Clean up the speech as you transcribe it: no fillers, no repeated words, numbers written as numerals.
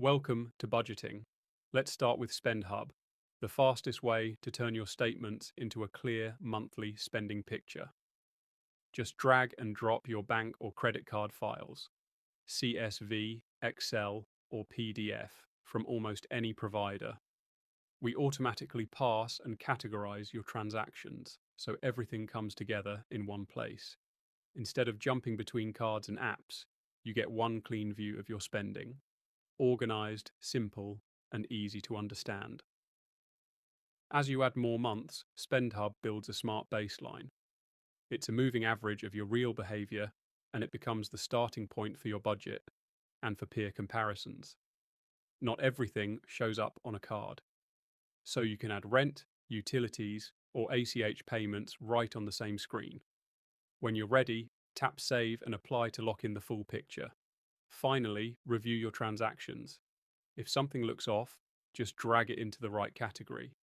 Welcome to budgeting. Let's start with SpendHub, the fastest way to turn your statements into a clear monthly spending picture. Just drag and drop your bank or credit card files, CSV, Excel, or PDF, from almost any provider. We automatically pass and categorize your transactions so everything comes together in one place. Instead of jumping between cards and apps, you get one clean view of your spending. Organized, simple, and easy to understand. As you add more months, SpendHub builds a smart baseline. It's a moving average of your real behavior, and it becomes the starting point for your budget and for peer comparisons. Not everything shows up on a card, so you can add rent, utilities, or ACH payments right on the same screen. When you're ready, tap Save and Apply to lock in the full picture. Finally, review your transactions. If something looks off, just drag it into the right category.